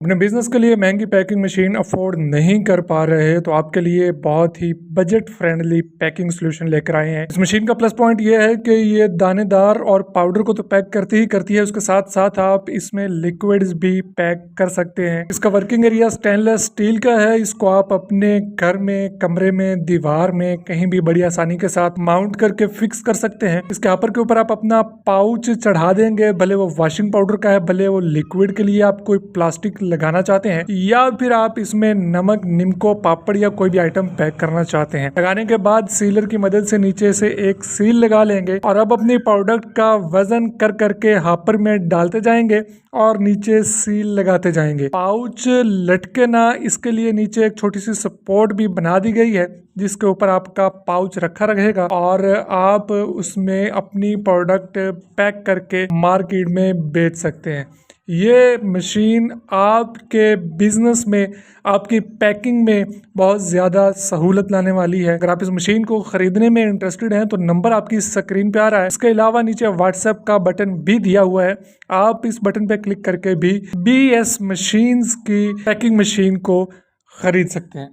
अपने बिजनेस के लिए महंगी पैकिंग मशीन अफोर्ड नहीं कर पा रहे तो आपके लिए बहुत ही बजट फ्रेंडली पैकिंग सोल्यूशन लेकर आए हैं। इस मशीन का प्लस पॉइंट ये है कि ये दानेदार और पाउडर को तो पैक करती ही करती है, उसके साथ साथ आप इसमें लिक्विड्स भी पैक कर सकते हैं। इसका वर्किंग एरिया स्टेनलेस स्टील का है। इसको आप अपने घर में, कमरे में, दीवार में कहीं भी बड़ी आसानी के साथ माउंट करके फिक्स कर सकते हैं। इसके ऊपर के ऊपर आप अपना पाउच चढ़ा देंगे, भले वो वॉशिंग पाउडर का है, भले वो लिक्विड के लिए आप कोई प्लास्टिक लगाना चाहते हैं, या फिर आप इसमें नमक, निम्को, पापड़ या कोई भी आइटम पैक करना चाहते हैं। लगाने के बाद सीलर की मदद से नीचे से एक सील लगा लेंगे और अब अपने प्रोडक्ट का वजन कर करके हापर में डालते जाएंगे और नीचे सील लगाते जाएंगे। पाउच लटके ना, इसके लिए नीचे एक छोटी सी सपोर्ट भी बना दी गई है जिसके ऊपर आपका पाउच रखा रहेगा और आप उसमें अपनी प्रोडक्ट पैक करके मार्केट में बेच सकते हैं। ये मशीन आपके बिजनेस में, आपकी पैकिंग में बहुत ज़्यादा सहूलत लाने वाली है। अगर आप इस मशीन को खरीदने में इंटरेस्टेड हैं तो नंबर आपकी स्क्रीन पे आ रहा है। इसके अलावा नीचे व्हाट्सएप का बटन भी दिया हुआ है, आप इस बटन पे क्लिक करके भी BS मशीन्स की पैकिंग मशीन को खरीद सकते हैं।